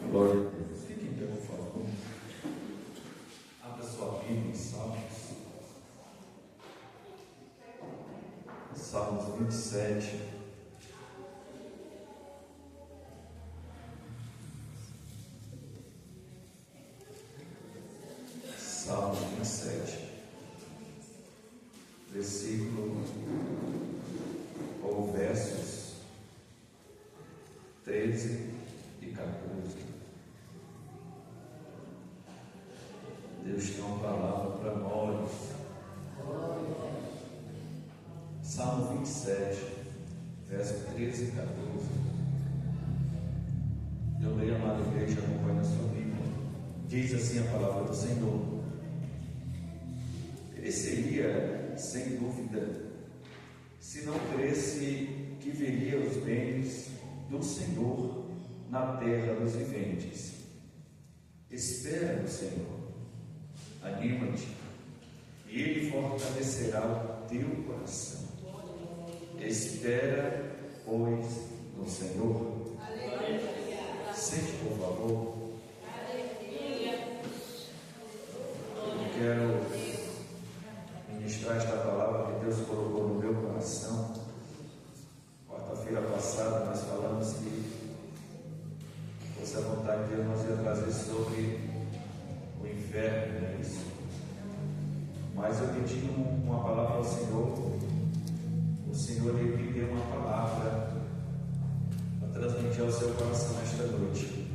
Glória a Deus. Fique em pé, por favor. Abra sua Bíblia em Salmos. Salmos 27. Salmos 27. Versículo ou versos 13 e 14. Deus tem uma palavra para nós. Salmo 27, versos 13 e 14. Eu leio, amada igreja, acompanhe a sua Bíblia. Diz assim a palavra do Senhor: ele seria, sem dúvida, se não cresse que veria os bens do Senhor na terra dos viventes. Espera no Senhor, anima-te, e Ele fortalecerá o teu coração. Espera, pois, no Senhor. Aleluia. Sente, por favor. Aleluia. Eu quero ministrar esta palavra que Deus colocou no meu coração. Quarta-feira passada nós falamos que fosse a vontade de Deus, nós ia trazer sobre o inferno, não é isso? Mas eu pedi uma palavra ao Senhor. O Senhor ele me deu uma palavra para transmitir ao seu coração nesta noite.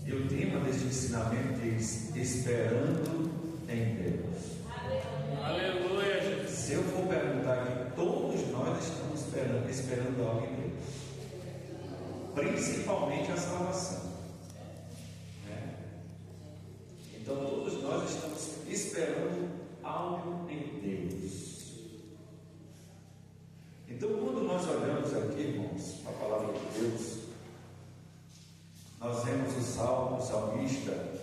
E o tema deste ensinamento diz: esperando em Deus. Aleluia, Jesus. Se eu for perguntar aqui, todos nós estamos esperando algo em Deus, principalmente a salvação, né? Então todos nós estamos esperando algo em Deus. Então quando nós olhamos aqui, irmãos, a palavra de Deus, nós vemos o salmista,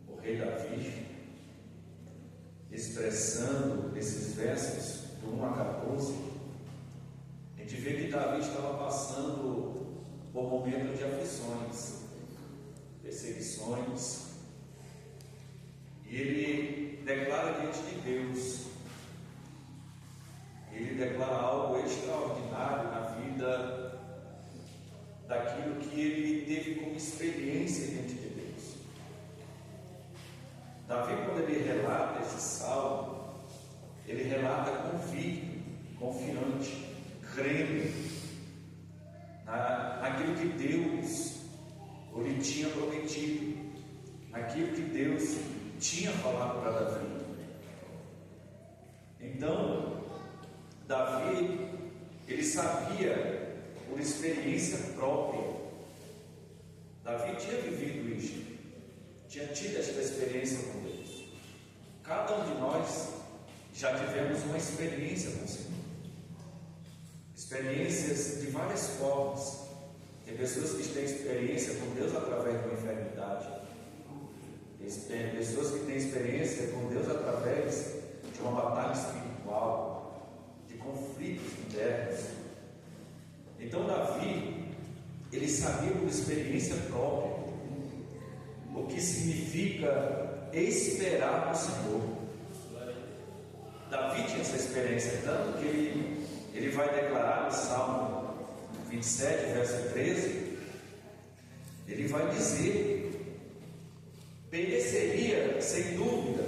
o rei Davi, expressando esses versos do 1 a 14. A gente vê que Davi estava passando por momentos de aflições, perseguições, e ele declara diante de Deus, ele declara algo extraordinário na vida daquilo que ele teve como experiência diante de Deus. Davi, quando ele relata esse salmo, ele relata convicto, confiante, crendo naquilo que Deus lhe tinha prometido, naquilo que Deus tinha falado para Davi. Então, Davi, ele sabia por experiência própria. Davi tinha vivido isso, tinha tido esta experiência com Deus. Cada um de nós já tivemos uma experiência com o Senhor, experiências de várias formas. Tem pessoas que têm experiência com Deus através de uma enfermidade, tem pessoas que têm experiência com Deus através de uma batalha espiritual, de conflitos internos. Então Davi, ele sabia por experiência própria o que significa esperar no Senhor. Davi tinha essa experiência, tanto que ele vai declarar no Salmo 27, verso 13, ele vai dizer: pereceria, sem dúvida,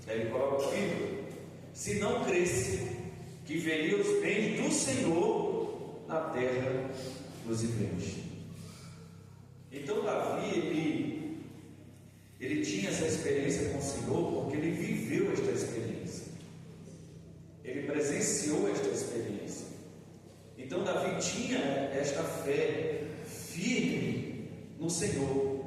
ele coloca o filho, se não cresce que veria os bens do Senhor na terra dos viventes. Então Davi, ele tinha essa experiência com o Senhor porque ele viveu esta experiência, ele presenciou esta experiência. Então Davi tinha esta fé firme no Senhor.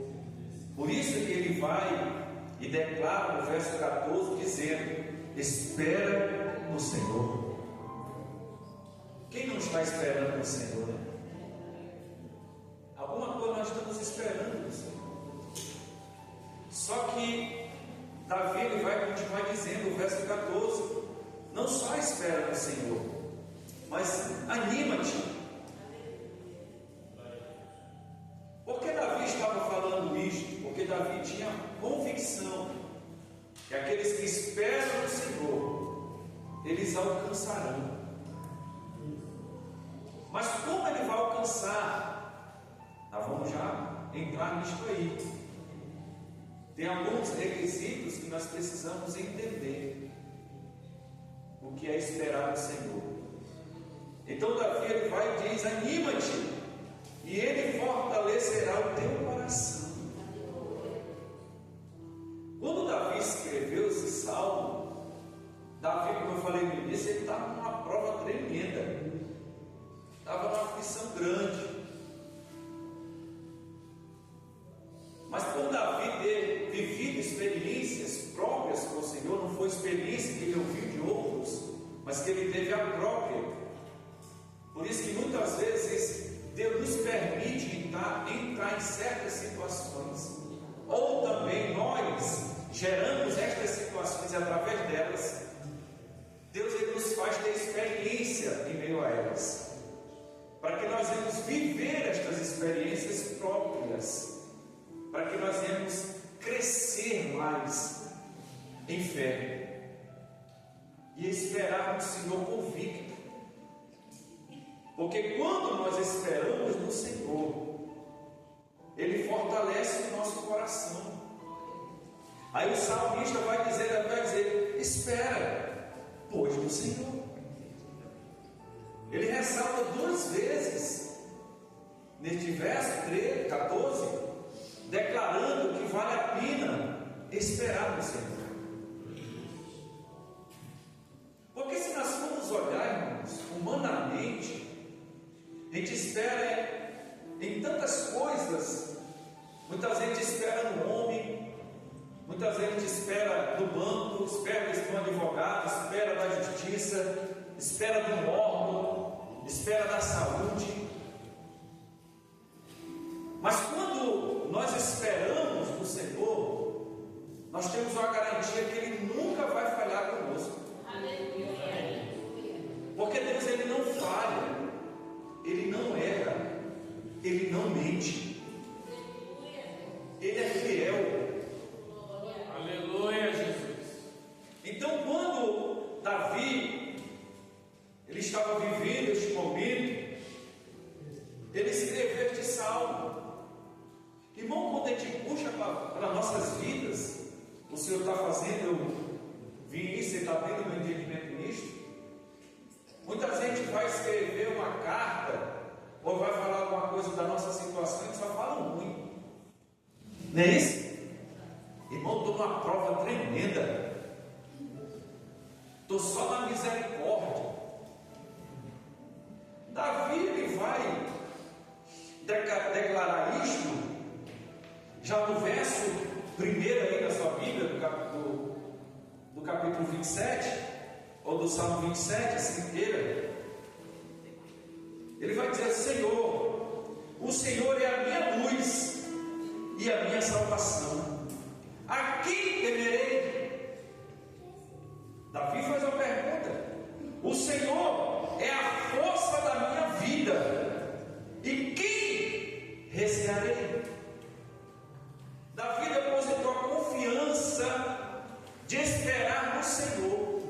Por isso que ele vai e declara no verso 14 dizendo: espera no Senhor. Quem não está esperando no Senhor, né? Alguma coisa nós estamos esperando no Senhor. Só que Davi, ele vai continuar dizendo no verso 14: não só espera no Senhor, mas anima-te, convicção que aqueles que esperam no Senhor, eles alcançarão. Mas como ele vai alcançar? Nós vamos já entrar nisto aí. Tem alguns requisitos que nós precisamos entender o que é esperar no Senhor. Então Davi ele vai e diz: anima-te, e ele fortalecerá o teu coração. Quando Davi escreveu esse salmo, Davi, como eu falei no início, ele estava numa prova tremenda, estava numa aflição grande. Mas por Davi ter vivido experiências próprias com o Senhor, não foi experiência que ele ouviu de outros, mas que ele teve a própria. Por isso que muitas vezes Deus nos permite entrar em certas situações, ou também nós geramos estas situações e através delas, Deus ele nos faz ter experiência em meio a elas, para que nós venhamos viver estas experiências próprias, para que nós venhamos crescer mais em fé e esperar no Senhor convicto. Porque quando nós esperamos no Senhor, Ele fortalece o nosso coração. Aí o salmista vai dizer, espera, pois no Senhor. Ele ressalta 2 vezes, neste verso 13, 14, declarando que vale a pena esperar no Senhor. Porque se nós formos olhar, irmãos, humanamente, a gente espera em tantas coisas. Muita gente espera no homem, muita gente espera no banco, espera de um advogado, espera da justiça, espera de um órgão, espera da saúde. Mas quando nós esperamos no Senhor, nós temos uma garantia que Ele nunca vai falhar conosco. Porque Deus ele não falha, Ele não erra, Ele não mente, Ele é fiel. Aleluia, Jesus. Então quando Davi ele estava vivendo este momento, ele escreveu este salmo. Irmão, quando a gente puxa para nossas vidas, o Senhor está fazendo, eu vi isso, Ele está tendo meu entendimento nisto. Muita gente vai escrever uma carta, ou vai falar alguma coisa da nossa situação e só fala ruim. Não é isso? Irmão, estou numa prova tremenda. Estou só na misericórdia. Davi ele vai declarar isto já no verso 1 aí da sua Bíblia, do capítulo 27, ou do Salmo 27, assim inteira. Ele vai dizer: Senhor, o Senhor é a minha luz e a minha salvação, a quem temerei? Davi faz uma pergunta. O Senhor é a força da minha vida, e quem recearei? Davi depositou a confiança de esperar no Senhor.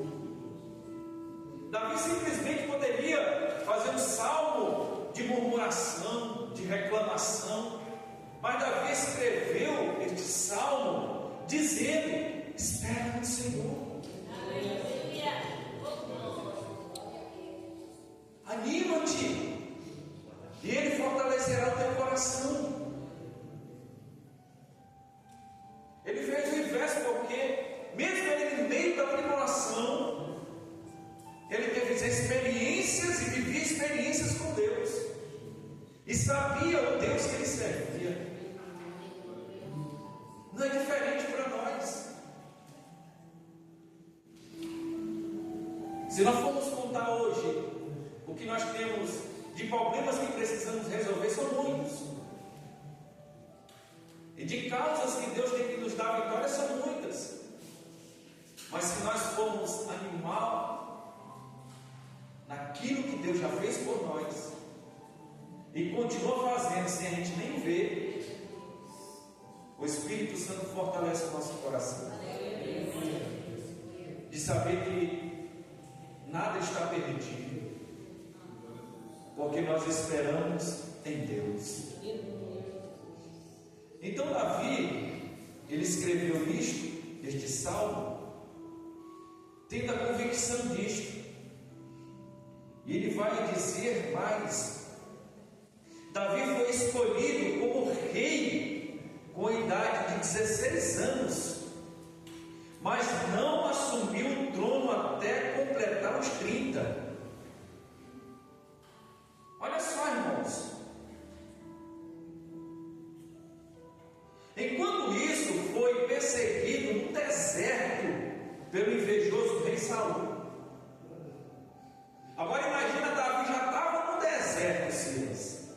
Davi simplesmente poderia fazer um salmo de murmuração, de reclamação, mas Davi escreveu este salmo dizendo: espera no Senhor. Anima-te, e Ele fortalecerá o teu coração. Ele fez o inverso, porque mesmo ele no meio da tribulação, ele teve experiências e vivia experiências com Deus, e sabia o Deus que ele servia. Não é diferente para nós. Se nós formos contar hoje o que nós temos de problemas que precisamos resolver, são muitos, e de causas que Deus tem que nos dar vitória, são muitas. Mas se nós formos animar naquilo que Deus já fez por nós e continua fazendo sem a gente nem ver, O Espírito Santo fortalece o nosso coração, de saber que nada está perdido, porque nós esperamos em Deus. Então Davi, ele escreveu isto, este salmo, tendo a convicção disto, e ele vai dizer mais. Davi foi escolhido como rei com a idade de 16 anos, mas não assumiu o trono até completar os 30. Olha só, irmãos. Enquanto isso, foi perseguido no deserto pelo invejoso rei Saul. Agora imagina, Davi já estava no deserto, Silas,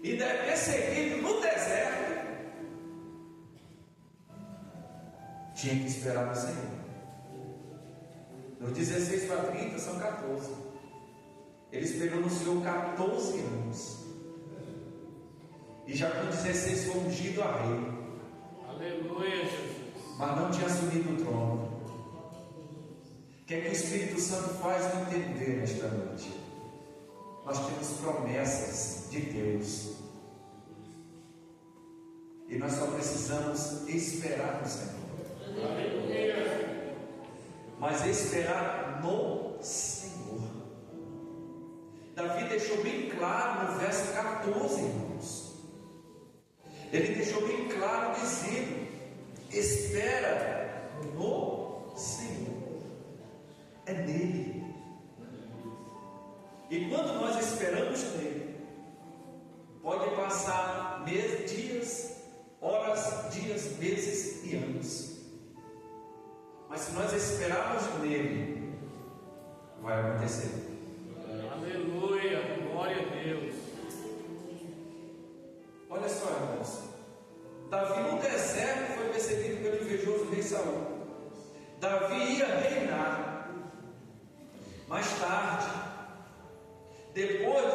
e é perseguido no deserto. Tinha que esperar no Senhor. Dos 16 para 30 são 14. Ele esperou no Senhor 14 anos, e já com 16 foi ungido a rei. Aleluia, Jesus. Mas não tinha assumido o trono. O que é que o Espírito Santo faz entender nesta noite? Nós temos promessas de Deus, e nós só precisamos esperar no Senhor. Aleluia. Mas esperar no Senhor. Davi deixou bem claro no verso 14, irmãos. Ele deixou bem claro dizendo: espera no Senhor. É nele. E quando nós esperamos nele, pode passar dias, horas, dias, meses e anos, mas se nós esperarmos nele, vai acontecer. Aleluia, glória a Deus. Olha só, irmãos. Davi no deserto foi perseguido pelo invejoso rei Saul. Davi ia reinar. Mais tarde, depois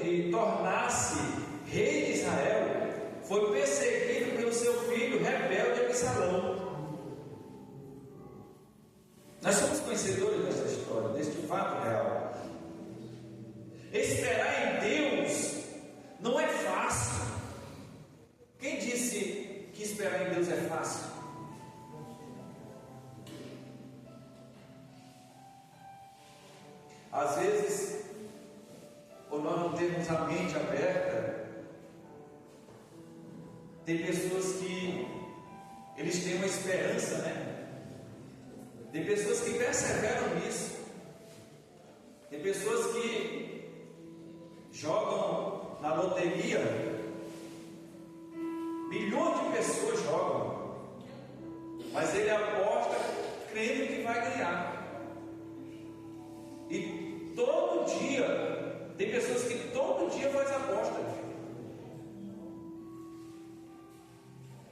de tornar-se rei de Israel, foi perseguido pelo seu filho rebelde Absalão. Nós somos conhecedores dessa história, deste fato real. Esperar em Deus não é fácil. Quem disse que esperar em Deus é fácil? Às vezes, ou nós não temos a mente aberta, tem pessoas que eles têm uma esperança, né? Tem pessoas que perseveram nisso. Tem pessoas que jogam na loteria. Milhões de pessoas jogam, mas ele aposta crendo que vai ganhar. E todo dia, tem pessoas que todo dia faz aposta,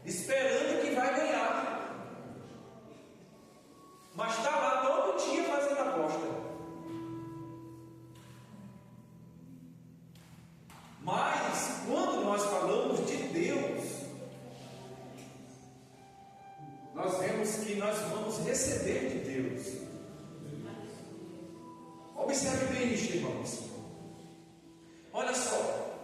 esperando que vai ganhar, mas está lá todo dia fazendo aposta. Mas quando nós falamos de Deus, nós vemos que nós vamos receber de Deus. Observe bem isso, irmãos. Olha só.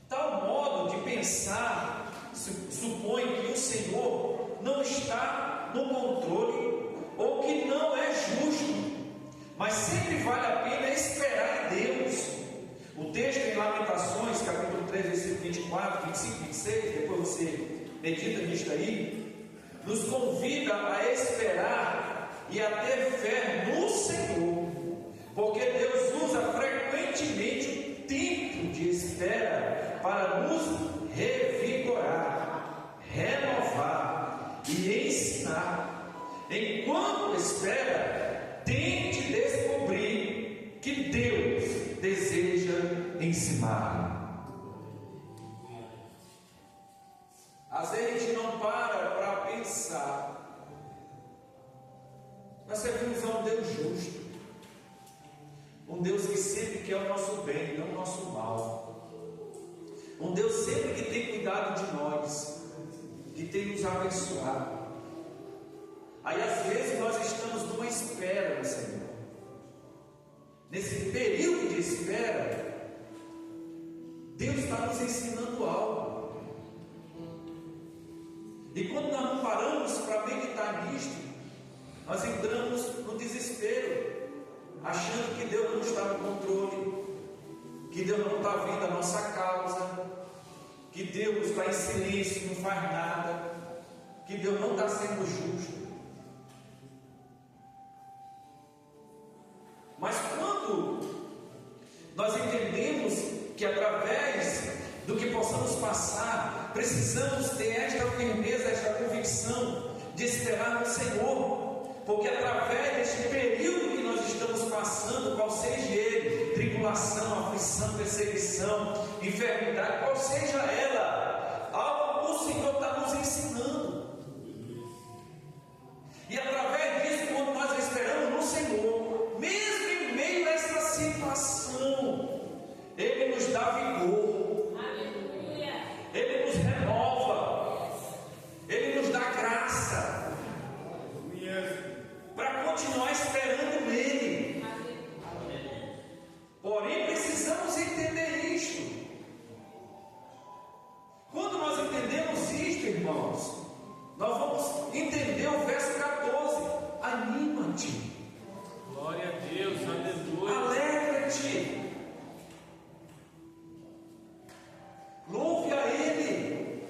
Tal modo de pensar supõe que o Senhor não está no controle, ou que não é justo, mas sempre vale a pena esperar em Deus. O texto em Lamentações, capítulo 3, versículo 24, 25, 26, depois você medita nisto aí, nos convida a esperar e a ter fé no Senhor, porque Deus usa frequentemente o tempo de espera para nos revigorar, renovar e ensinar. Enquanto espera, tente descobrir que Deus deseja ensinar. Às vezes a gente não para pensar. Nós servimos a um Deus justo, um Deus que sempre quer o nosso bem, não o nosso mal. Um Deus sempre que tem cuidado de nós, que tem nos abençoado. Aí às vezes nós estamos numa espera do Senhor. Nesse período de espera, Deus está nos ensinando algo. E quando nós não paramos para meditar nisto, nós entramos no desespero, achando que Deus não está no controle, que Deus não está vendo a nossa causa, que Deus está em silêncio, não faz nada, que Deus não está sendo justo. Mas quando nós entendemos que através do que possamos passar, precisamos ter esta firmeza, esta convicção de esperar no Senhor, porque através deste período que nós estamos passando, qual seja ele, tribulação, aflição, perseguição, enfermidade, qual seja ela, algo o Senhor está nos ensinando. E através disso, quando nós esperamos no Senhor, mesmo em meio a essa situação, Ele nos dá vigor, Ele nos renova, Ele nos dá graça para continuar esperando nele. Porém, precisamos entender isto. Quando nós entendemos isto, irmãos, nós vamos entender o verso 14: anima-te, Glória a Deus, aleluia. alegra-te, louve a Ele,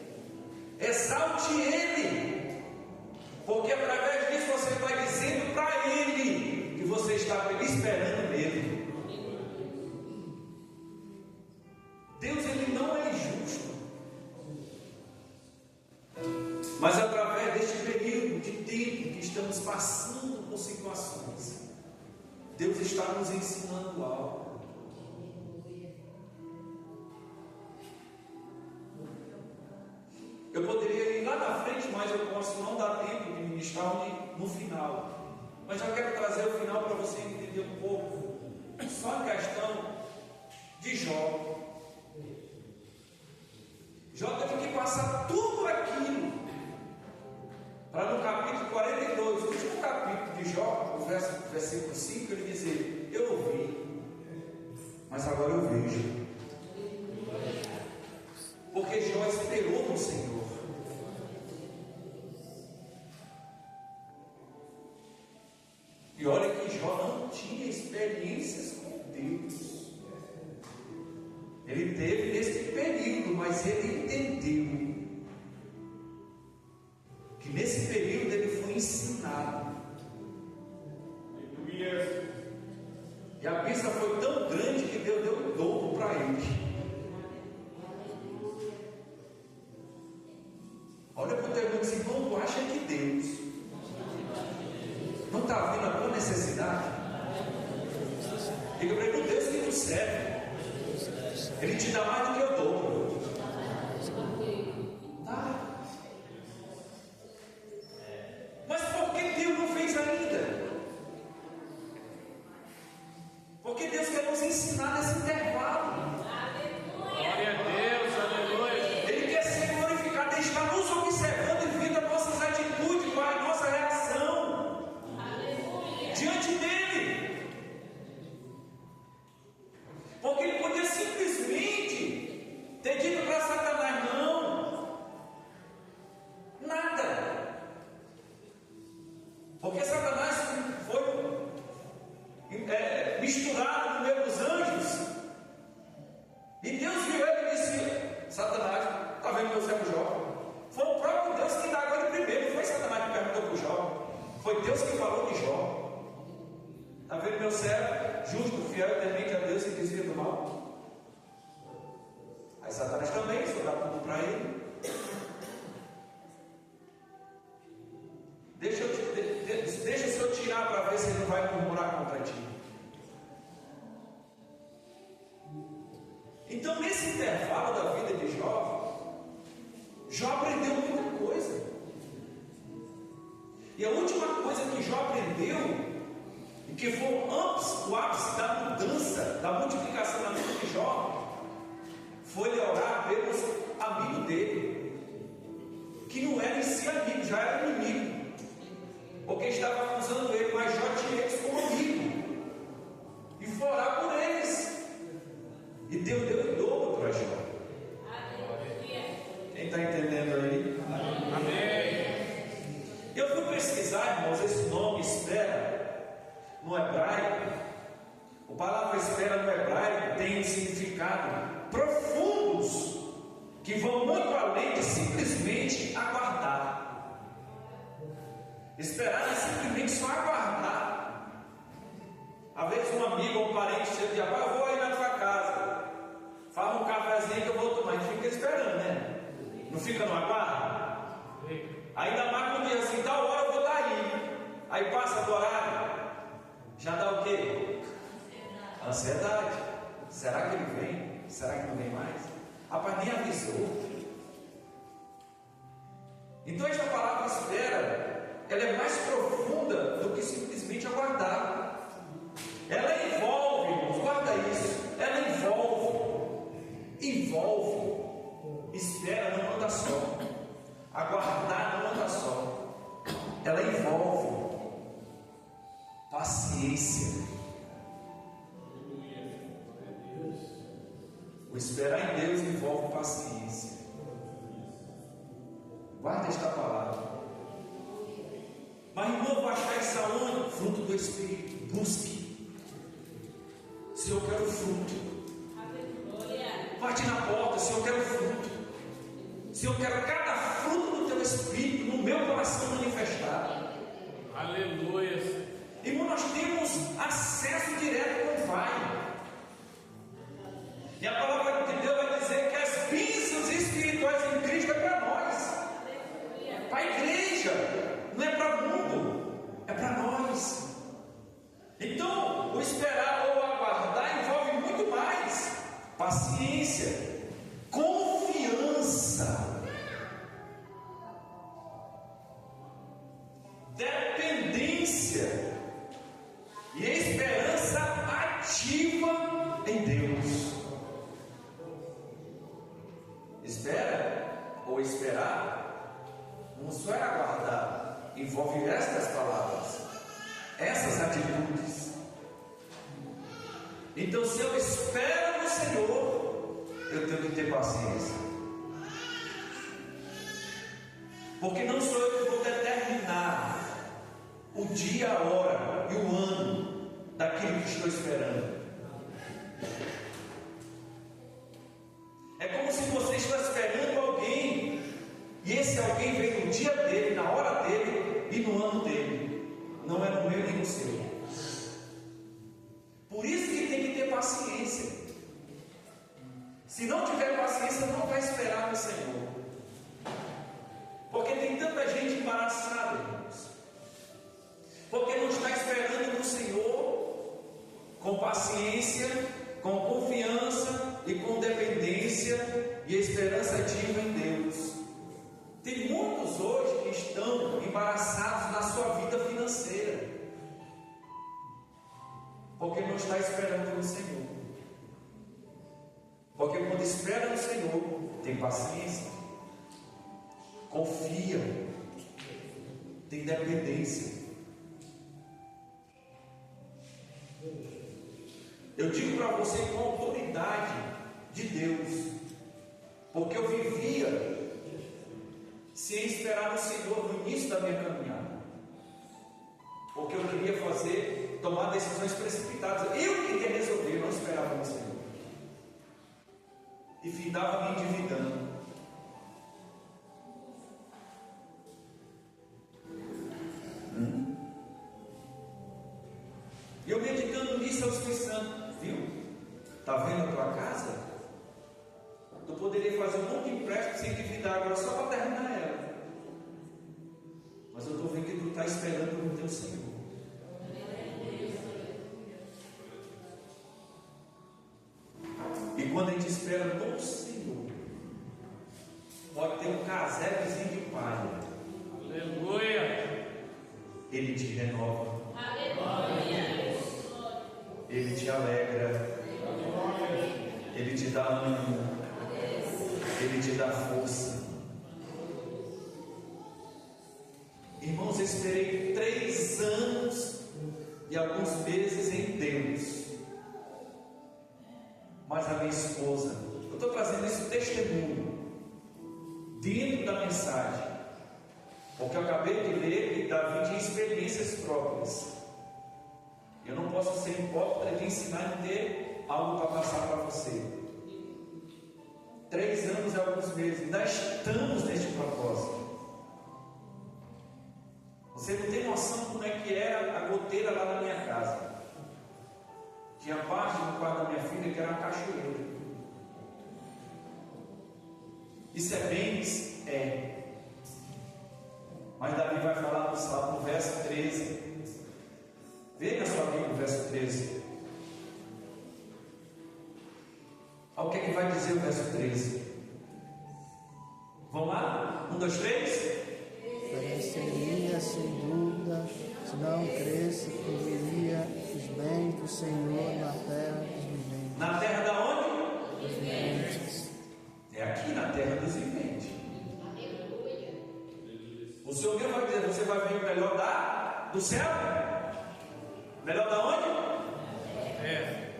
exalte Ele, porque através disso você vai dizendo para Ele que você está esperando nele. Deus, Ele não é injusto, mas através deste período de tempo que estamos passando por situações, Deus está nos ensinando algo. Eu poderia ir lá na frente, mas eu posso não dar tempo de ministrar no final. Mas eu quero trazer o final para você entender um pouco. Só a questão de Jó. Jó teve que passar tudo aquilo para no capítulo 42, o último capítulo de Jó, o versículo 5, ele dizer: eu ouvi, mas agora eu vejo. Porque Jó esperou no Senhor. E olha que Jó não tinha experiências com Deus. Ele teve nesse período, mas ele entendeu que nesse período ele foi ensinado. E a bênção foi tão grande que Deus deu o dobro para ele. Olha para o teu irmão e diz: irmão, tu acha que Deus não está vendo a tua necessidade? Diga para ele: o Deus que tu serve, Ele te dá mais do que eu dou. Dá. Mas por que Deus não fez ainda? Porque Deus quer nos ensinar nesse intervalo. Glória a Deus, aleluia. Ele quer ser glorificado, Ele está nos observando e vendo as nossas atitudes, qual é a nossa reação diante dele. Porque ele podia simplesmente ter dito para Satanás: não, nada. Porque Satanás foi misturado no meio dos anjos. E Deus viu ele e disse: Satanás, está vendo meu servo Jó? Foi o próprio Deus que indagou ele primeiro, não foi Satanás que perguntou para o Jó. Foi Deus que falou de Jó. Está vendo meu servo, justo, fiel e temente a Deus e desvia do mal? Aí Satanás também só dá tudo para ele. Deixa o Senhor tirar para ver se ele não vai murmurar contra ti. Então, nesse intervalo da vida de Jó, Jó aprendeu muita coisa. E a última coisa que Jó aprendeu, e que foi o ápice da mudança, da multiplicação na vida de Jó, foi orar pelos amigos dele, que não era em si amigo, já era inimigo, porque estava acusando ele, mas Jó tinha eles como amigo, e foi orar por eles, e Deus deu em dobro para Jó. Quem está entendendo aí? Amém. Eu fui pesquisar, irmãos, esse nome espera no hebraico. A palavra espera no hebraico tem um significado profundos que vão muito além de simplesmente aguardar. Esperar é simplesmente só aguardar. Às vezes um amigo ou um parente chega e diz: eu vou aí na tua casa, faz um cafezinho que eu vou tomar. A gente fica esperando, né? Não fica no aguardo? Ainda mais quando diz assim: tal hora eu vou estar aí. Aí passa do horário, já dá o quê? Ansiedade. Será que ele vem? Será que não vem mais? Rapaz, nem avisou. Então esta palavra espera, ela é mais profunda do que simplesmente aguardar. Ela envolve, irmãos, guarda isso. Ela envolve. Espera não anda só. Aguardar não anda só. Ela envolve paciência. O esperar em Deus envolve paciência. Guarda esta palavra. Mas irmão, vou achar isso aonde? Fruto do Espírito. Busque. Se eu quero fruto, bate na porta. Se eu quero fruto, se eu quero cada fruto do teu Espírito no meu coração manifestado. Aleluia. Irmão, nós temos acesso direto com o Pai. E a palavra de Deus vai dizer que as bênçãos espirituais em Cristo é para nós, para a igreja, não é para o mundo, é para nós. Então, o esperar ou aguardar envolve muito mais paciência, confiança, dependência e esperança ativa em Deus. Espera ou esperar não só é aguardar, envolve estas palavras, essas atitudes. Então, se eu espero no Senhor, eu tenho que ter paciência, porque não sou eu que vou determinar o dia, a hora e o ano daquilo que estou esperando. É como se você estivesse esperando alguém, e esse alguém vem no dia dele, na hora dele e no ano dele. Não é no meu nem no seu. Por isso que tem que ter paciência. Se não tiver paciência, não vai esperar no Senhor. Porque tem tanta gente embaraçada, irmãos. Porque não está esperando no Senhor com paciência, com confiança e com dependência e esperança ativa em Deus. Tem muitos hoje que estão embaraçados na sua vida financeira, porque não está esperando no Senhor. Porque quando espera no Senhor, tem paciência, confia, tem dependência. Eu digo para você com a autoridade de Deus, porque eu vivia sem esperar no Senhor no início da minha caminhada, porque eu queria tomar decisões precipitadas, eu queria resolver, não esperava no Senhor, e findava me endividando. E eu meditando nisso, eu fui santo, viu? Está vendo a tua casa? Tu poderia fazer um monte de empréstimo sem endividar agora só para terminar ela. Mas eu estou vendo que tu está esperando no teu Senhor. E quando a gente espera no Senhor, pode ter um casetezinho de palha. Aleluia. Ele te renova. Aleluia. Ele te alegra. Ele te dá ânimo. Ele te dá força. Irmãos, eu esperei 3 anos e alguns meses em Deus. Mas a minha esposa, eu estou trazendo esse testemunho dentro da mensagem, porque eu acabei de ler que Davi tinha experiências próprias. Eu não posso ser hipócrita de ensinar e ter algo para passar para você. 3 anos e alguns meses, ainda estamos neste propósito. Você não tem noção como é que era a goteira lá na minha casa. Tinha parte do quarto da minha filha que era uma cachoeira. Isso é bens? É. Mas Davi vai falar no Salmo, no verso 13. Veja na sua Bíblia, no verso 13. Olha o que é que vai dizer o verso 13. Vamos lá? 1, 2, 3. Pareceria, sem dúvida, se não cresce, que veria os bens do Senhor na terra dos viventes. Na terra da onde? Dos viventes. É aqui na terra dos viventes. O Senhor mesmo vai dizer, você vai ver o melhor do céu? Melhor da onde? É.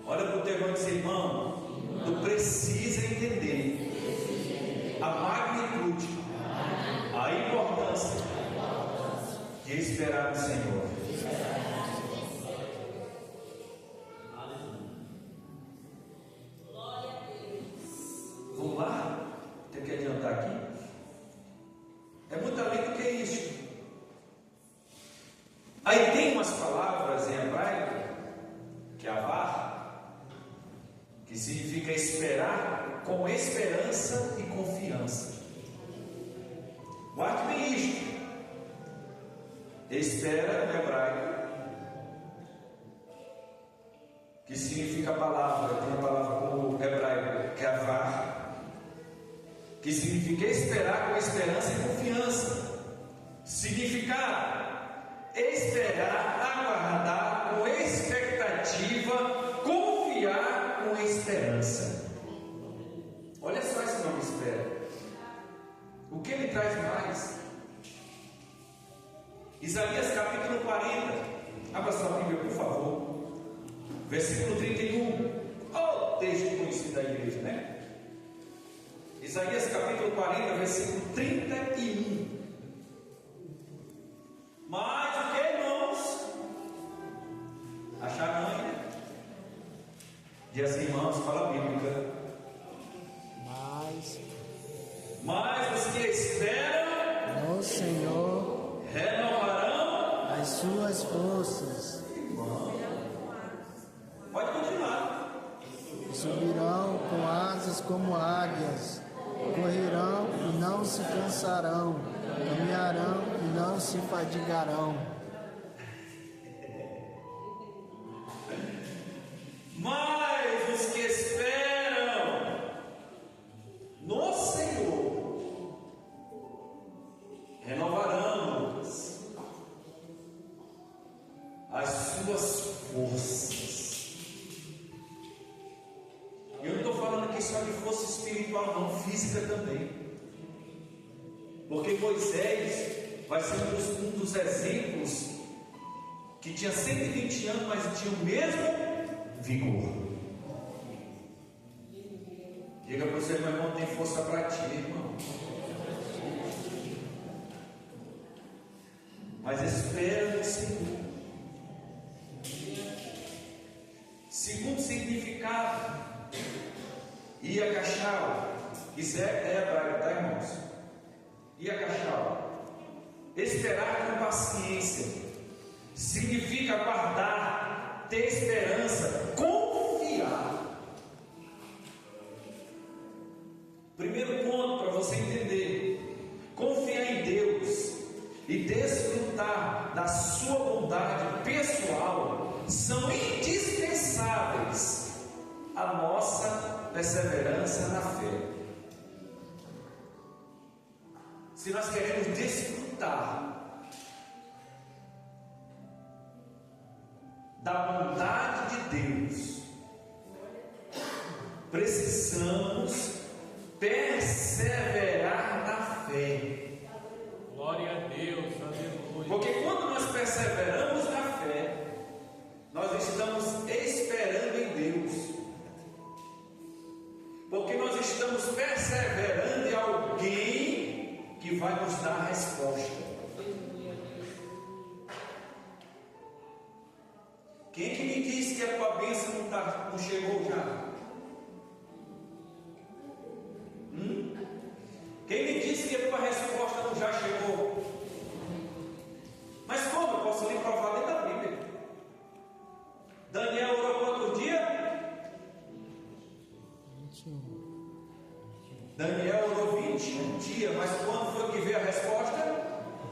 Olha para o teu irmão e diz, irmão, tu precisa entender a magnitude, a importância de esperar no Senhor. Vamos lá? Tem que adiantar aqui. É muito além do que isso. Aí tem umas palavras em hebraico, que é avar, que significa esperar com esperança e confiança. Guarde bem isto. Espera no hebraico, que significa a palavra, tem a palavra como hebraico, que é avar, que significa esperar com esperança e confiança. Significado: esperar, aguardar com expectativa, confiar com esperança. Olha só esse nome, espera. O que ele traz mais? Isaías capítulo 40. Abra sua Bíblia, por favor. Versículo 31. Oh, texto conhecido da igreja, né? Isaías capítulo 40, versículo 31. Mas o que, irmãos? Acharam aí, né? Diz assim, irmãos, fala bíblica. Mas os que esperam No Senhor renovarão as suas forças, Pode continuar. subirão com asas como águias, correrão e não se cansarão, caminharão e não se fadigarão. Mas os que esperam no Senhor renovarão as suas forças. Eu não estou falando aqui só de força espiritual, não, física também. Porque Moisés vai ser um dos exemplos que tinha 120 anos, mas tinha o mesmo vigor. Diga para você, meu irmão, tem força para ti, irmão. Mas espera no Senhor. Segundo significado, Iacachal, isso é hebraico, tá, irmãos? Iacachal, esperar com paciência, significa aguardar, ter esperança, confiar. Primeiro ponto para você entender: confiar em Deus e desfrutar da sua bondade pessoal são indispensáveis à nossa perseverança na fé. Se nós queremos desfrutar da bondade de Deus, precisamos perseverar na fé. Glória a Deus, aleluia. Porque quando nós perseveramos na fé, nós estamos esperando em Deus. Porque nós estamos perseverando em alguém que vai nos dar a resposta. Quem que me disse que a tua bênção não chegou já? Quem me disse que a tua resposta não já chegou? Mas como? Eu posso lhe provar dentro da Bíblia. Daniel orou quanto dia? 21. Daniel orou 21 dias, mas quando foi que veio a resposta?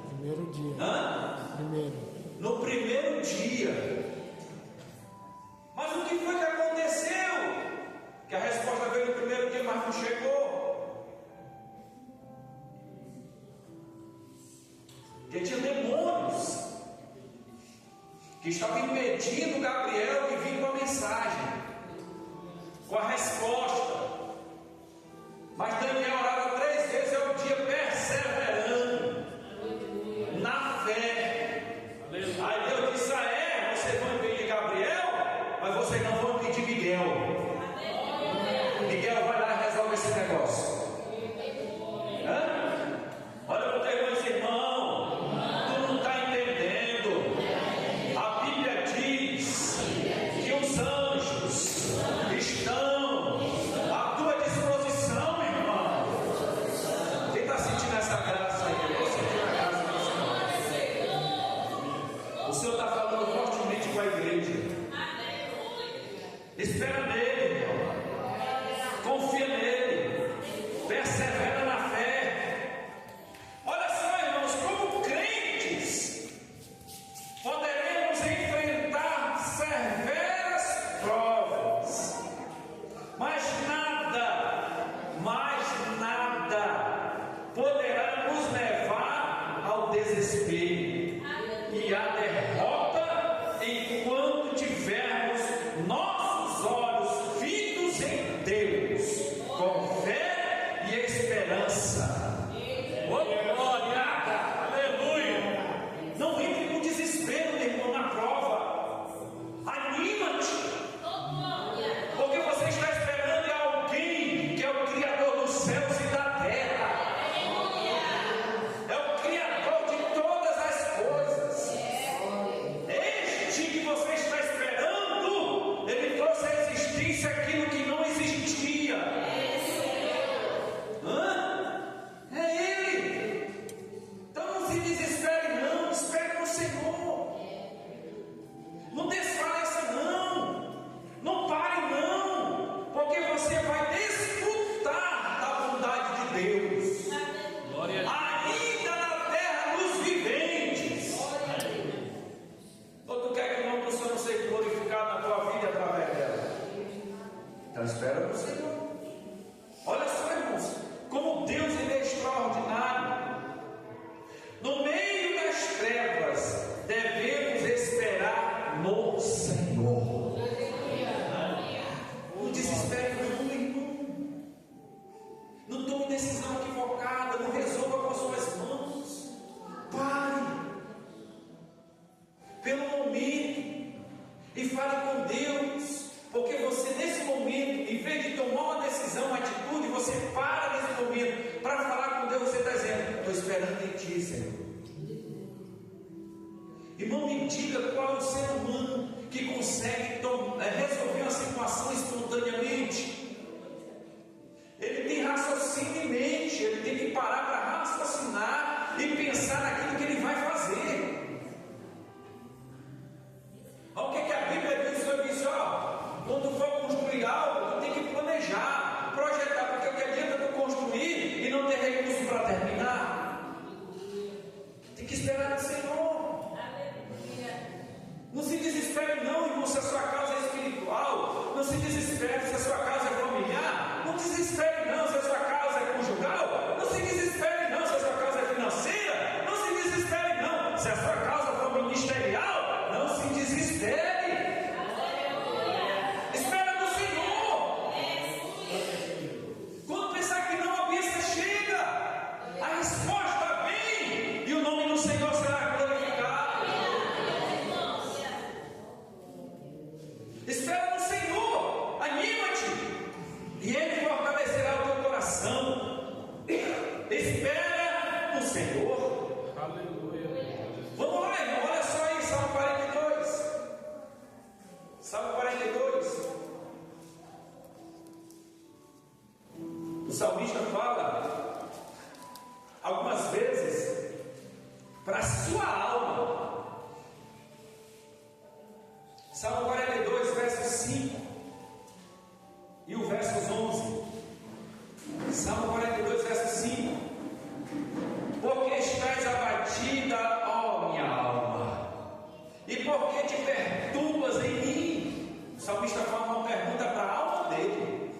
Primeiro dia. Hã? No primeiro dia. Mas o que foi que aconteceu? Que a resposta veio no primeiro dia, mas não chegou. Porque tinha demônios que estavam impedindo Gabriel de vir com a mensagem, com a resposta. Mas Daniel orava 3 vezes ao dia, perseverando na fé. Aí Deus disse: vocês vão impedir Gabriel, mas vocês não vão impedir Miguel. Miguel vai lá e resolve esse negócio. Olha para o teu irmão e diz: irmão, tu não está entendendo. A Bíblia diz que os anjos estão à tua disposição, meu irmão. Quem está sentindo essa graça aí? Eu estou sentindo a graça do Senhor. O Senhor está falando fortemente com a igreja. Espera nele, irmão. Confia nele. Persevera na fé. Olha só, irmãos, como crentes poderemos enfrentar severas provas, mas nada poderá nos levar ao desespero e à derrota enquanto tivermos nossos olhos fitos em Deus, com fé e esperança. Glória, aleluia. Não entre com desespero, meu irmão, na prova. Anima-te, porque você está esperando em alguém que é o Criador dos céus e da terra. É o Criador de todas as coisas. Este que você está esperando, ele trouxe à existência aquilo que não existia. É Ele. Então não se desespere não, espere no Senhor. Não desfaleça não pare não, porque você vai desfrutar da bondade de Deus. Glória a Deus. Ainda na terra dos viventes. Ou tu quer que o nome do Senhor seja glorificado na tua vida através dela? Então espera no Senhor. Olha só, irmãos, como Deus ele é extraordinário. No meio das trevas devemos esperar no Senhor. Não desespere não, meu irmão. Não tome decisão equivocada, não resolva com as suas mãos. Pare pelo momento e fale com Deus, porque você nesse momento, em vez de tomar uma decisão, uma atitude, você para nesse momento para falar com Deus. Você está dizendo: estou esperando em Ti, Senhor. Irmão, me diga qual é o ser humano que consegue resolver uma situação espontaneamente. Ele tem raciocínio em mente, ele tem que parar para raciocinar e pensar naquilo que ele vai fazer. Olha o que a Bíblia diz sobre isso. Quando for construir algo, tu tem que planejar, projetar, porque o que adianta tu construir e não ter recurso para terminar? Tem que esperar no Senhor. Não se desespere não, irmão, se a sua casa Espera no Senhor, anima-te, e Ele fortalecerá o teu coração. Espera no Senhor. Aleluia. Vamos lá, irmão, olha só aí, Salmo 42. Salmo 42. O salmista fala algumas vezes para a sua alma. Salmo 42, verso 5 e o verso 11. Salmo 42, verso 5. Porque estás abatida, ó minha alma, e porque te perturbas em mim? O salmista faz uma pergunta para a alma dele.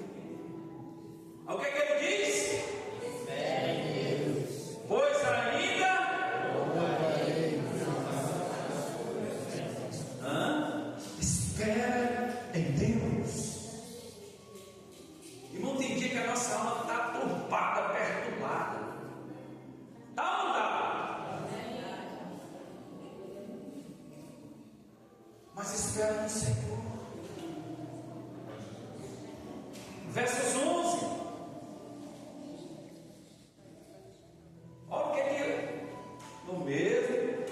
O que é que ele diz? Pois ainda espera em Deus. Irmão, tem dia que a nossa alma está turbada, perturbada. Está ou não está? Mas espera no Senhor. Versos 11. Olha o que é no mesmo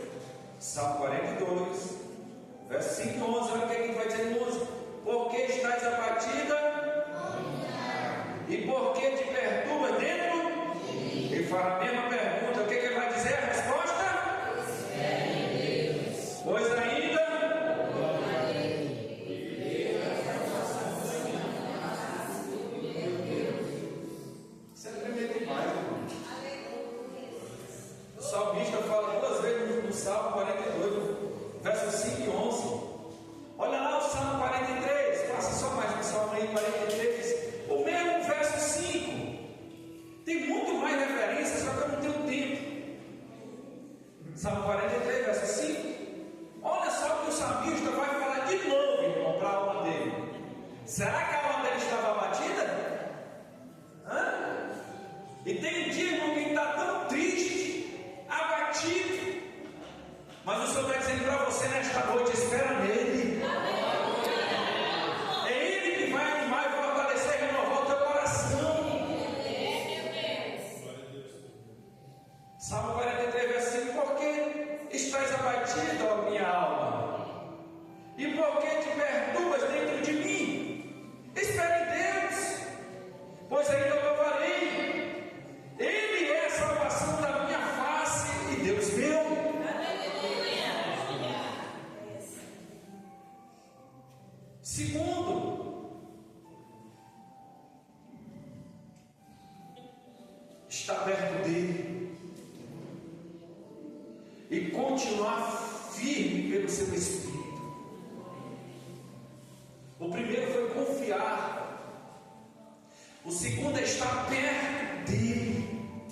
Salmo 42, verso 5 e 11. Olha o que ele vai dizer no 11. Porque estás abatida e porque te perturba dentro? Ele fala a mesma pergunta. O que ele vai dizer? A resposta? Pois ainda isso é tremendo demais, irmão. O salmista fala duas vezes no Salmo 42, versos 5 e 11. Olha lá o Salmo 43, passa só mais um Salmo aí, 43. O mesmo verso 5. Tem muito mais referências, só que eu não tenho tempo. Salmo 43, verso 5. Olha só o que o salmista vai falar de novo, irmão, para a alma dele. Será que a alma dele estava abatida? E tem dia, irmão, que está tão triste, abatido. Mas o Senhor está dizendo para você nesta noite: espera nele. É Ele que vai animar e fortalecer e renovar o teu coração. Salmo 43, verso 5. Porque estás abatida, ó minha alma, e porque te perturbas dentro de mim? Espera em Deus, pois ainda eu louvarei. Ele é a salvação da minha face e Deus meu. Segundo, está perto dele e continuar firme pelo seu Espírito. O primeiro foi confiar, o segundo é estar perto dele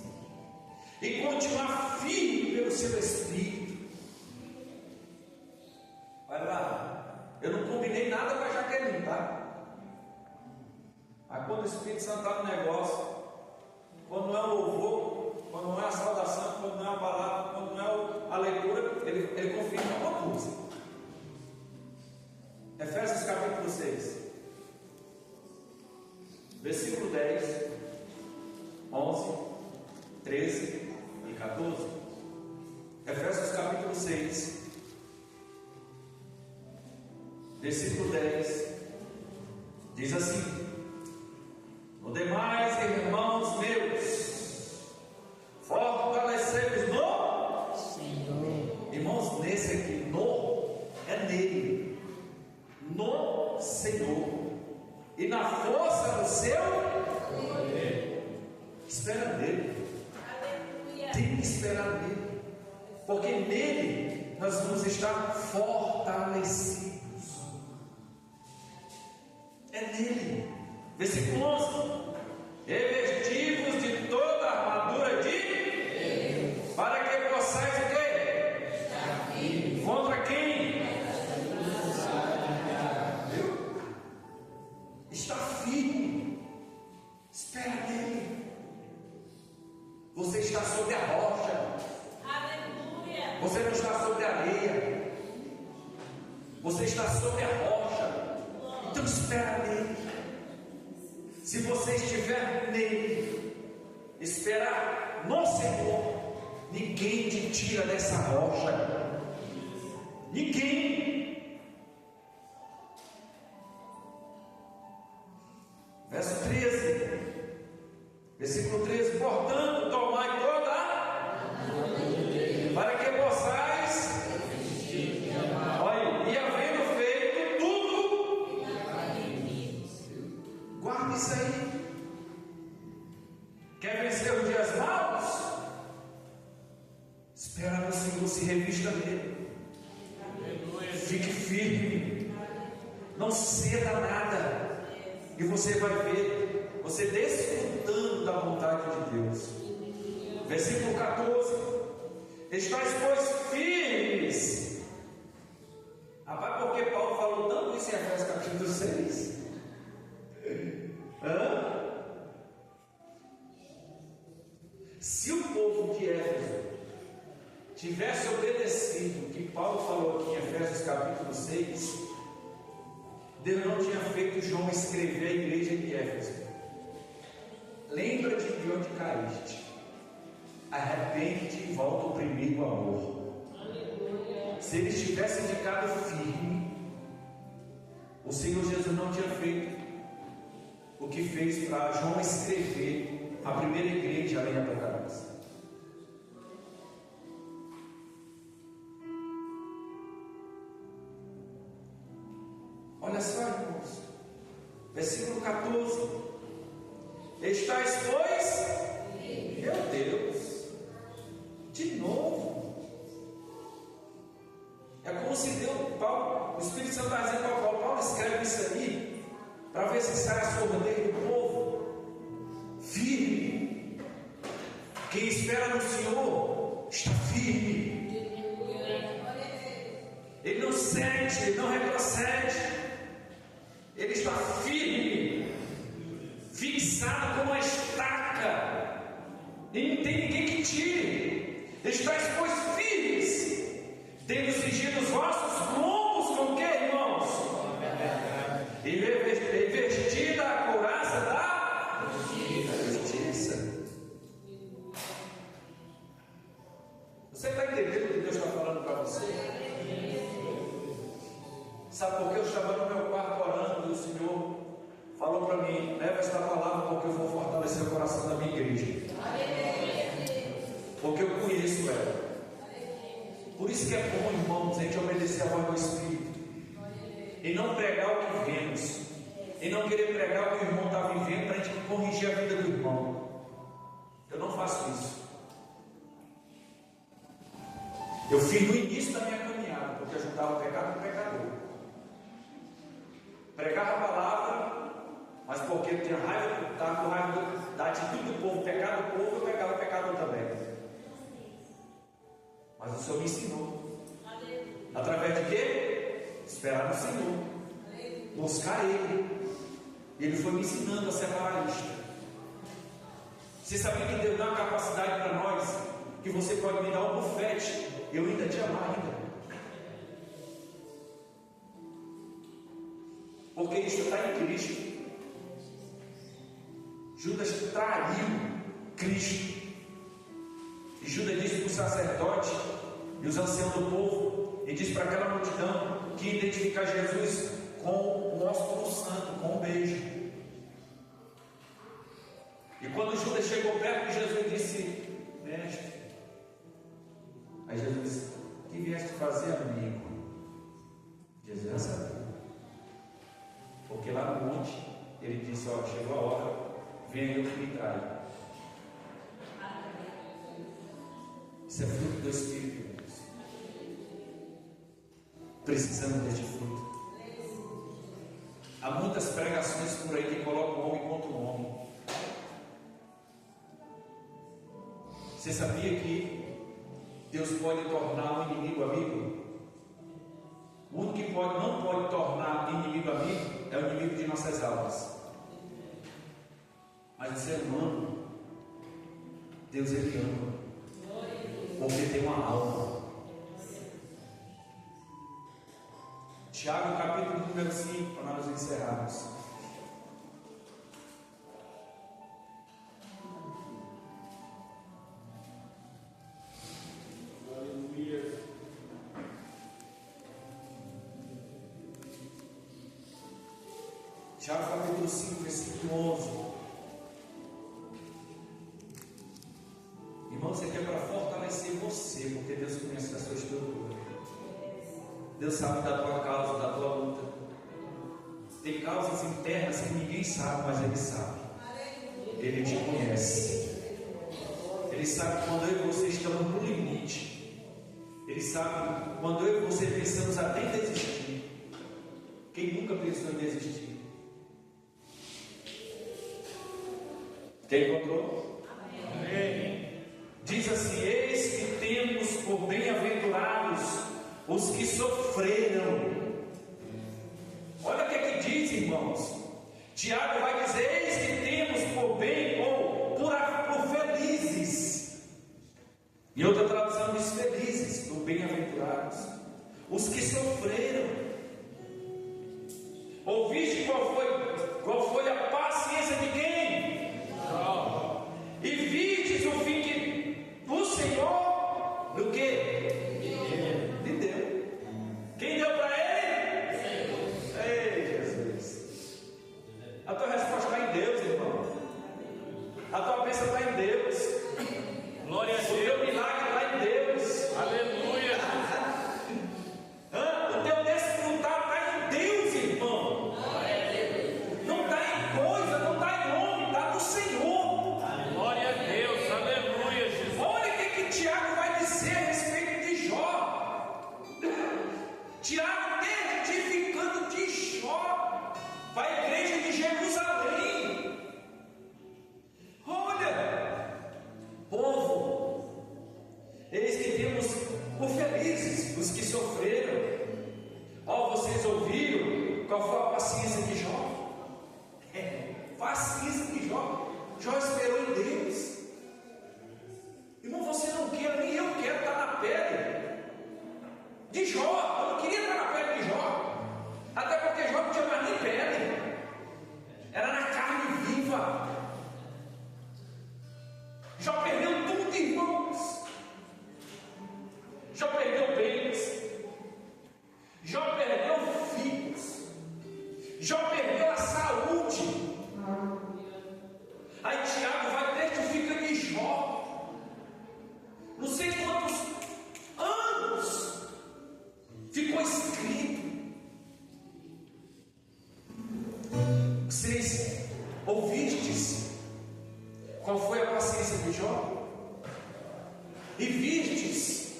e continuar firme pelo seu Espírito. Vai lá, eu não combinei nada com a Jaqueline, tá? Mas quando o Espírito Santo está no negócio, quando não é o louvor, quando não é a saudação, quando não é a palavra, quando não é a leitura, ele confia em alguma coisa. Efésios capítulo 6, versículo 10, 11, 13 e 14. Efésios capítulo 6, versículo 10, diz assim: no demais, irmãos meus, fortalecei-vos no Senhor. Irmãos, nesse aqui, no é nele, no Senhor, e na força do seu poder. Espera nele. Tem que esperar nele, porque nele nós vamos estar fortalecidos. É nele. Versículo 11: revestivos de toda a armadura de Deus, para que possais o quê? Contra quem? Está firme. Espera nele. Você está sobre a rocha. Aleluia. Você não está sobre a areia. Você está sobre a rocha. Então espera nele. Se você estiver nele, esperar no Senhor, ninguém te tira dessa rocha. Ninguém. Verso 13, versículo 13: portanto, tomai toda, para que possais, olha, e havendo feito tudo, guarda isso aí. Quer vencer os dias maus? Espera no Senhor, se revista nele. Fique firme, não ceda a nada, e você vai ver você desfrutando da vontade de Deus. Versículo 14: estáis, pois, firmes. Rapaz, porque Paulo falou tanto isso em Efésios capítulo 6? Se o povo de Éfeso tivesse obedecido o que Paulo falou aqui em Efésios capítulo 6, Deus não tinha feito João escrever a igreja de Éfeso: lembra-te de onde caíste, arrepende-te e volta ao primeiro amor. Se eles tivessem ficado firme, o Senhor Jesus não tinha feito o que fez para João escrever a primeira igreja além da Apocalipse. Olha só, irmãos, versículo 14: estáis, pois, meu Deus, de novo. É como se o Espírito Santo está dizendo para Paulo: escreve isso aí, para ver se sai a sordez do povo. Firme. Quem espera no Senhor está firme. Ele não sente, ele não retrocede. Ele está firme, fixado como uma estaca, e não tem ninguém que tire. Estáis, pois, firmes, tendo cingido os vossos lombos com o que, irmãos? E vestida a couraça da justiça. Você está entendendo o que Deus está falando para você? Sabe por que eu estava no meu quarto orando e o Senhor falou para mim: leva esta palavra porque eu vou fortalecer o coração da minha igreja. Porque eu conheço ela. Por isso que é bom, irmãos, a gente obedecer a voz do Espírito e não pregar o que vemos, e não querer pregar o que o irmão está vivendo para a gente corrigir a vida do irmão. Eu não faço isso. Eu fiz no início da minha caminhada, porque eu juntava o pecado com o pecador. Pregava a palavra, mas porque eu tinha raiva, estava com raiva da atitude do povo, pecado do povo, eu pegava o pecador também. Mas o Senhor me ensinou. Através de quê? Esperar no Senhor, buscar Ele. E Ele foi me ensinando a separar isso. Você sabia que Deus dá uma capacidade para nós, que você pode me dar um bufete, eu ainda te amar ainda. Porque isso está em Cristo. Judas traiu Cristo. E Judas disse para o sacerdote e os anciãos do povo, e disse para aquela multidão que ia identificar Jesus com o ósculo santo, com um beijo. E quando Judas chegou perto de Jesus, disse: mestre. Aí Jesus disse: o que vieste fazer, amigo? Jesus já sabia. Porque lá no monte, ele disse: ó, chegou a hora, venha eu que me traia. Isso é fruto do Espírito, irmãos. Precisamos deste fruto. Há muitas pregações por aí que colocam o homem contra o homem. Você sabia que Deus pode tornar um inimigo amigo? O único que não pode tornar inimigo amigo é o inimigo de nossas almas. Mas o ser humano, Deus ele ama, porque tem uma alma. Tiago capítulo número 5, para nós encerrarmos. Tiago capítulo 5, versículo 11. Irmão, isso aqui é para fortalecer você, porque Deus conhece a sua estrutura. Deus sabe da tua causa, da tua luta. Tem causas internas que ninguém sabe, mas Ele sabe. Ele te conhece. Ele sabe quando eu e você estamos no limite. Ele sabe quando eu e você pensamos até em desistir. Quem nunca pensou em desistir? Quem encontrou? Amém. Diz assim: eis que temos por bem-aventurados os que sofreram. Olha o que é que diz, irmãos. Tiago vai dizer: eis que temos por bem ou por felizes. E outra tradução diz felizes, por bem-aventurados os que sofreram. Ouviste qual foi a paciência de quem? E vistes o fim do Senhor, do que? De Deus. Quem deu para ele? Ei, Jesus. A tua resposta está em Deus, irmão. A tua bênção está em Deus. Glória a Deus. O teu milagre está em Deus. Aleluia. O teu desfrutar está em Deus, irmão. Não está em coisa, não está em homem, está no Senhor. Glória a Deus. Aleluia, Jesus. Olha o que Tiago vai dizer a respeito de Jó. Tiago testificando de Jó para a igreja de Jerusalém. Olha, povo, eis que temos por felizes os que sofreram. Vocês ouviram qual foi a paciência de Jó? Paciência de Jó. Jó esperou em Deus. Irmão, você não quer, nem eu quero estar na pele de Jó. Eu não queria estar na pele de Jó. Até porque Jó não tinha mais nem pele. Era na carne viva. Jó perdeu tudo, irmãos. Jó perdeu bens. Jó perdeu filhos. Jó perdeu a saúde. Aí Tiago vai testificar de Jó. Não sei quantos anos ficou escrito. Vocês ouvistes qual foi a paciência de Jó? E vistes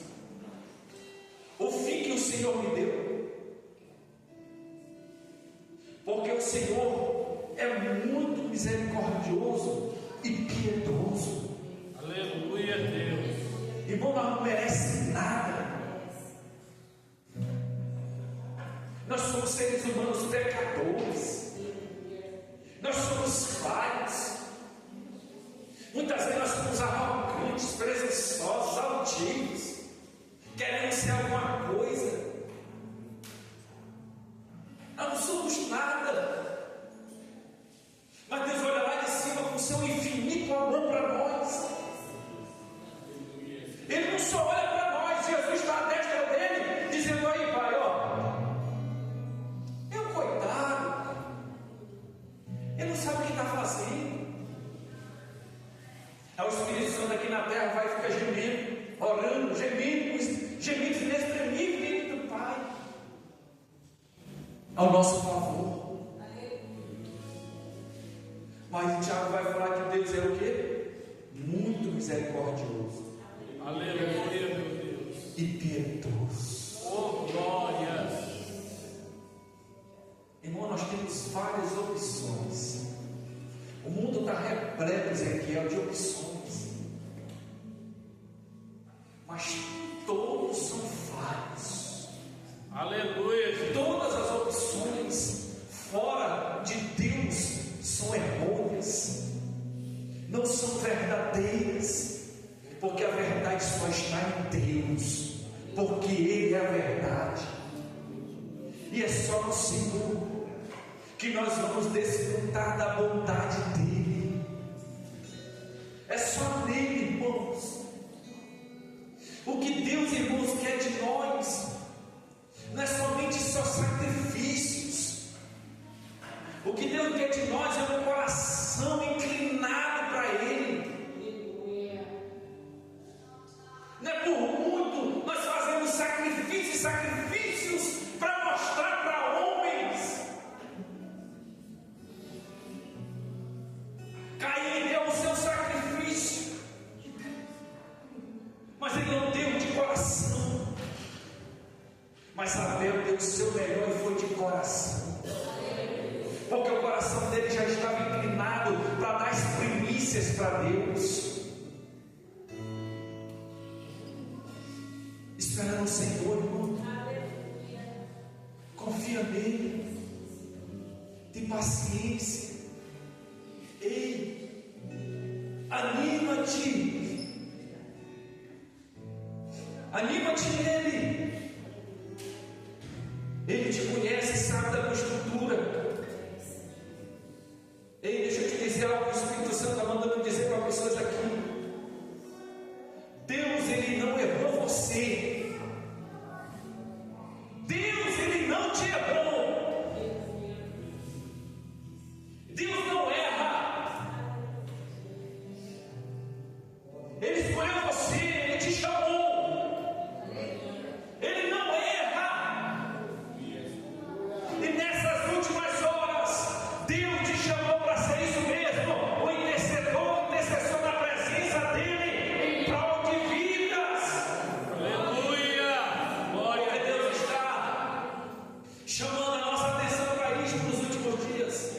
o fim que o Senhor me deu? Porque o Senhor é muito misericordioso e piedoso. Aleluia, Deus. Irmão, nós não merecemos nada. Nós somos seres humanos pecadores. Nós somos falhos. Muitas vezes nós somos arrogantes, presunçosos, altivos. Queremos ser alguma coisa. Nós não somos nada. Mas Deus olha lá de cima com seu infinito amor para nós. Ele não só olha para nós, Jesus está à destra dele, dizendo: aí, pai, é um coitado. Ele não sabe o que está fazendo. Aí o Espírito Santo aqui na terra vai ficar gemendo, orando, gemidos inexprimíveis diante do Pai, ao nosso favor. Mas Tiago vai falar que Deus é o quê? Muito misericordioso. Aleluia, meu Deus. E piedoso. Oh, glória. Irmão, nós temos várias opções. O mundo está repleto, Ezequiel, de opções. Mas todos são falhos. Aleluia, Jesus. Todas as opções fora de Deus são errôneas. Não são verdadeiras. Porque a verdade só está em Deus. Porque Ele é a verdade. E é só no Senhor que que nós vamos desfrutar da bondade dele. É só nele, irmãos. O que Deus, irmãos, quer de nós não é somente só sacrifícios. O que Deus quer de nós é um coração inclinado para Ele. Não é por muito nós fazemos sacrifícios para mostrar para homens. Caim deu o seu sacrifício, mas ele não deu de coração. Mas Abel deu o seu melhor e foi de coração, porque o coração dele já estava inclinado para dar as primícias para Deus. Espera no Senhor, irmão. Confia nele. Tem paciência. Ei, anima-te. Anima-te nele. Ele te conhece, sabe da tua estrutura. Ei, deixa eu te dizer algo que o Espírito Santo está mandando dizer para pessoas aqui. Deus, Ele não errou você. Deus, Ele não te errou. Deus não erra. Ele escolheu você, Ele te chamou. Ele não erra. E nessas últimas horas, Deus te chamou para ser isso mesmo, o intercessor na presença dEle, em prol de vidas. Aleluia. Porque Deus está chamando a nossa atenção para isso nos últimos dias.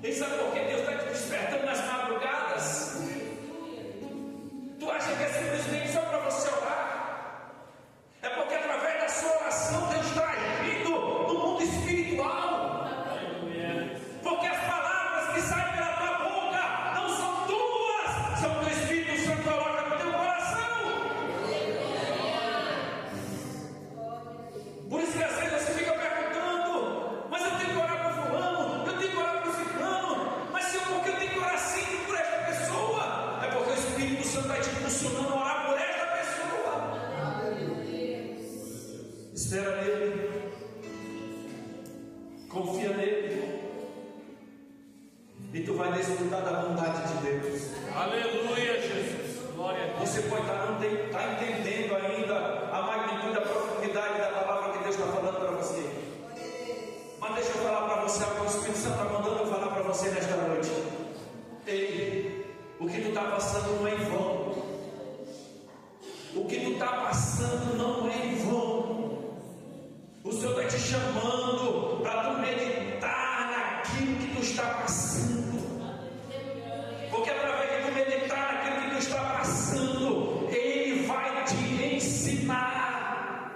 E sabe por que Deus está te despertando nas madrugadas? Tu acha que é simplesmente só para você orar? É porque através da sua oração Deus está agindo no mundo espiritual. Porque as palavras que saem pela tua boca não são tuas, são que o Espírito Santo coloca no teu coração. Por isso que às vezes você fica perguntando: mas eu tenho que orar para fulano, eu tenho que orar para ciclano, mas se porque eu tenho que orar sim por esta pessoa? É porque o Espírito Santo vai te impulsionando a orar por esta pessoa. Espera nele, confia nele, e tu vai desfrutar da bondade de Deus. Aleluia, Jesus. Glória a Deus. Você pode não estar entendendo ainda a magnitude, a profundidade da palavra que Deus está falando para você. Mas deixa eu falar para você algo que o Espírito Santo está mandando eu falar para você nesta noite. Ei, o que tu está passando não é em vão. O que tu está passando não é em vão. O Senhor está te chamando para tu meditar naquilo que tu está passando. Porque através de tu meditar naquilo que tu está passando, Ele vai te ensinar.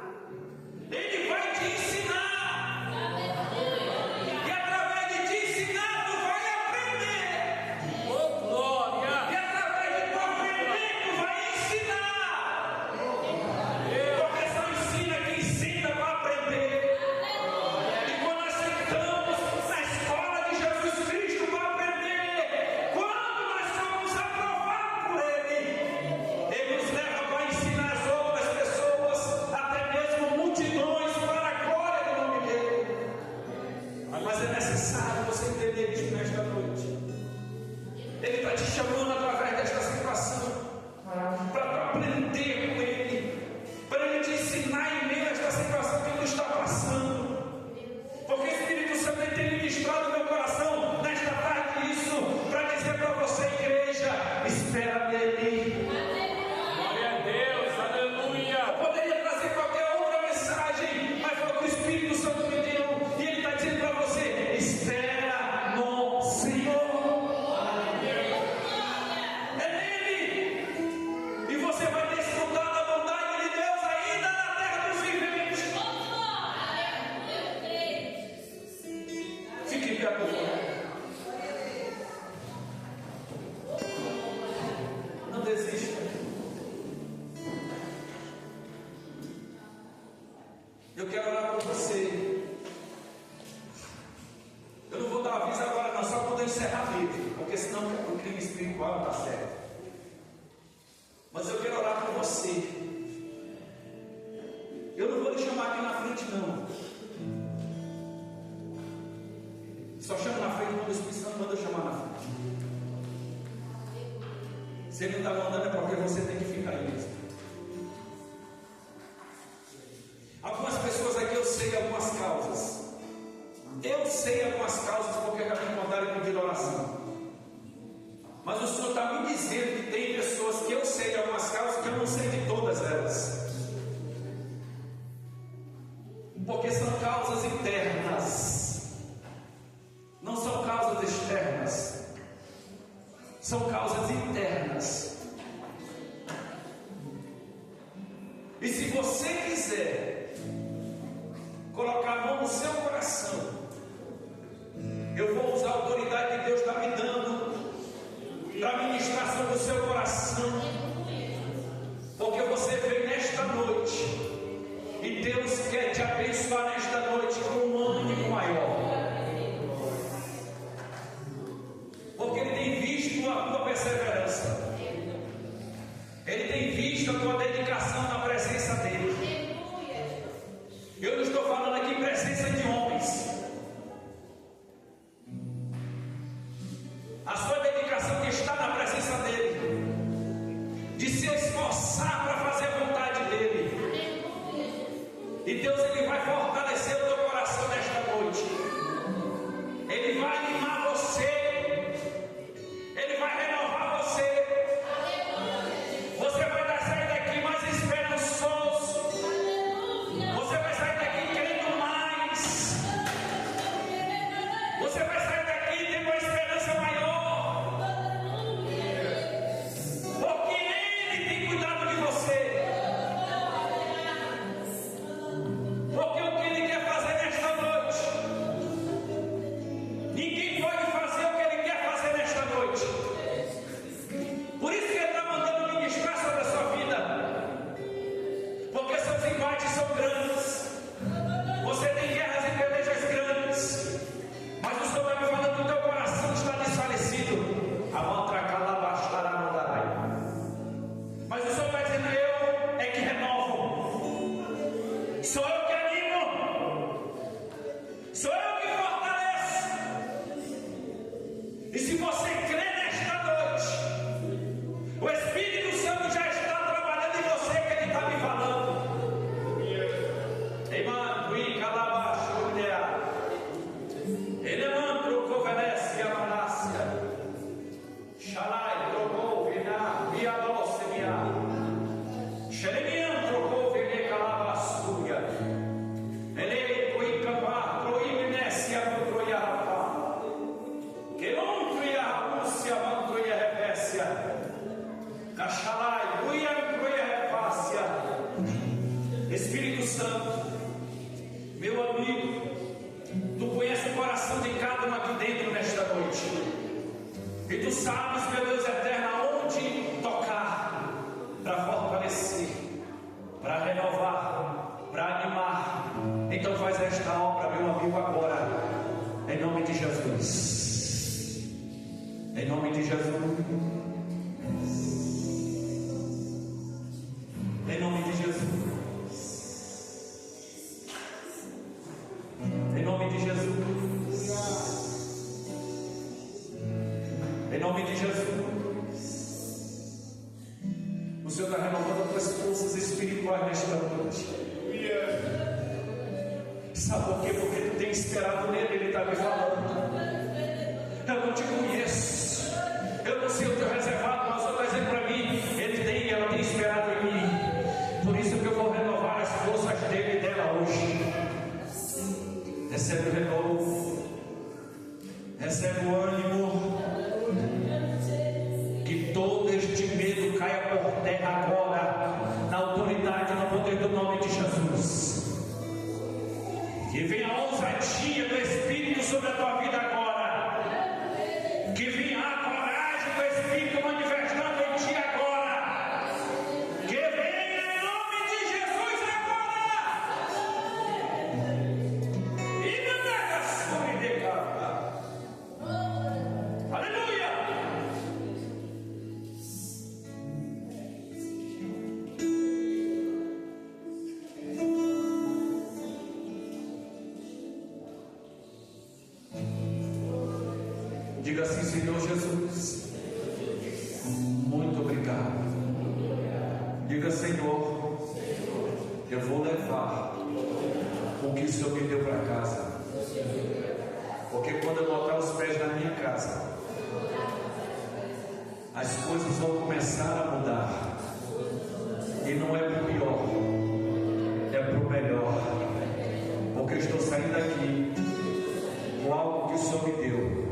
Ele vai te ensinar. E através de te ensinar, tu vai aprender. Oh, glória. E através de tu aprender, tu vai ensinar. Porque só ensina quem ensina para aprender. E quando nós sentamos na escola de Jesus Cristo para aprender, quando nós somos aprovados por Ele, Ele nos leva para ensinar as outras pessoas, até mesmo multidões, para a glória do nome dEle. Mas é necessário você entender isso nesta noite. Ele está te chamando através desta situação para tu aprender com Ele, para Ele te ensinar em meio a esta situação que tu está passando. Porque o Espírito Santo tem ministrado no meu coração nesta tarde isso, para dizer para você, igreja, espera nele. Glória a Deus. Aleluia. Eu poderia trazer qualquer outra mensagem, mas foi o que o Espírito Santo me deu, e Ele está dizendo para você: espera no Senhor. É nele. E você vai desfrutar da bondade de Deus ainda na terra dos viventes. Fique em pé, por favor. Não desista. Eu quero orar por você. encerrar mesmo, porque senão o crime espiritual não está certo. Mas eu quero orar por você. Eu não vou lhe chamar aqui na frente, não. Só chamo na frente quando o Espírito Santo manda eu chamar na frente. Se ele não está mandando é porque você tem que ficar aí mesmo. Algumas pessoas aqui eu sei algumas causas. Eu sei algumas causas porque já me contaram e pediram oração. Mas o Senhor está me dizendo que tem pessoas que eu sei de algumas causas que eu não sei de todas elas. Porque são causas internas. Não são causas externas. São causas internas. E se você quiser colocar a mão no seu coração, eu vou usar a autoridade que Deus está me dando para a ministração do seu coração, porque você veio nesta noite e Deus quer te abençoar nesta noite com um ânimo maior, porque Ele tem visto a tua perseverança, Ele tem visto a tua dedicação na presença dEle. Eu não estou falando aqui em presença de homens. A sua dedicação que está na presença dEle, de se esforçar para fazer a vontade dEle. E Deus, Ele vai fortalecer o teu coração nesta noite. Ele vai animar você. Ele vai renovar você. Você vai sair daqui mais esperançoso. Você vai sair daqui querendo mais. Você vai sair daqui tendo uma esperança maior. Porque Ele tem cuidado de você. Porque o que Ele quer fazer nesta noite, ninguém pode fazer o que Ele quer fazer nesta noite. Por isso que Ele está mandando ministrar sobre a sua vida. Porque seus embates são grandes. Você tem guerras e pelejas grandes. Mas o Senhor está me falando que o teu coração está desfalecido. A mantra calabastará no darai. Mas o Senhor está dizendo: eu é que renovo. Sou eu que animo. Sou eu que fortaleço. E se você crê nesta noite, o Espírito Santo já está trabalhando em você, que Ele está me falando. Emandui calabashudea. Ele mandou covenece a manácia. Shalai trocou vina via doce via. Xeremian trocou vene calabassuia. Ele coicapá troimenecia troia rapá. Que não troia rapúcia mantroia repécia. Cachalai troia repácia. Espírito Santo, meu amigo, tu conheces o coração de cada um aqui dentro nesta noite. E tu sabes, meu Deus eterno, aonde tocar para fortalecer, para renovar, para animar. Então faz esta obra, meu amigo, agora, em nome de Jesus. Em nome de Jesus. Em nome de Jesus. Em nome de Jesus. Em nome de Jesus. O Senhor está renovando as tuas forças espirituais nesta noite. Sabe por quê? Porque tu tem esperado nele. Ele está me falando: eu não te conheço, eu não sei o teu reservado, mas o Senhor está dizendo para mim: ela tem esperado em mim. Por isso que eu vou renovar as forças dele e dela hoje. Recebe o renovo, recebe o ânimo, que todo este medo caia por terra agora, na autoridade e no poder do nome de Jesus. Que venha a ousadia do Espírito sobre a tua vida agora, que venha a coragem do Espírito manifestando em ti agora, que venha em nome de Jesus agora. E não é a sua Diga assim: Senhor Jesus, muito obrigado. Diga: Senhor, eu vou levar o que o Senhor me deu para casa, porque quando eu botar os pés na minha casa, as coisas vão começar a mudar, e não é para o pior, é para o melhor, porque eu estou saindo daqui com algo que o Senhor me deu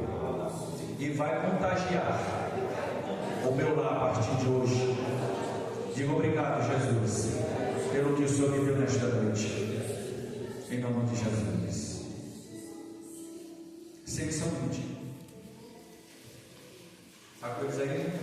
e vai contagiar o meu lar a partir de hoje. Diga: obrigado, Jesus, pelo que o Senhor me deu nesta noite, em nome de Jesus. Sente somente. Há coisa aí?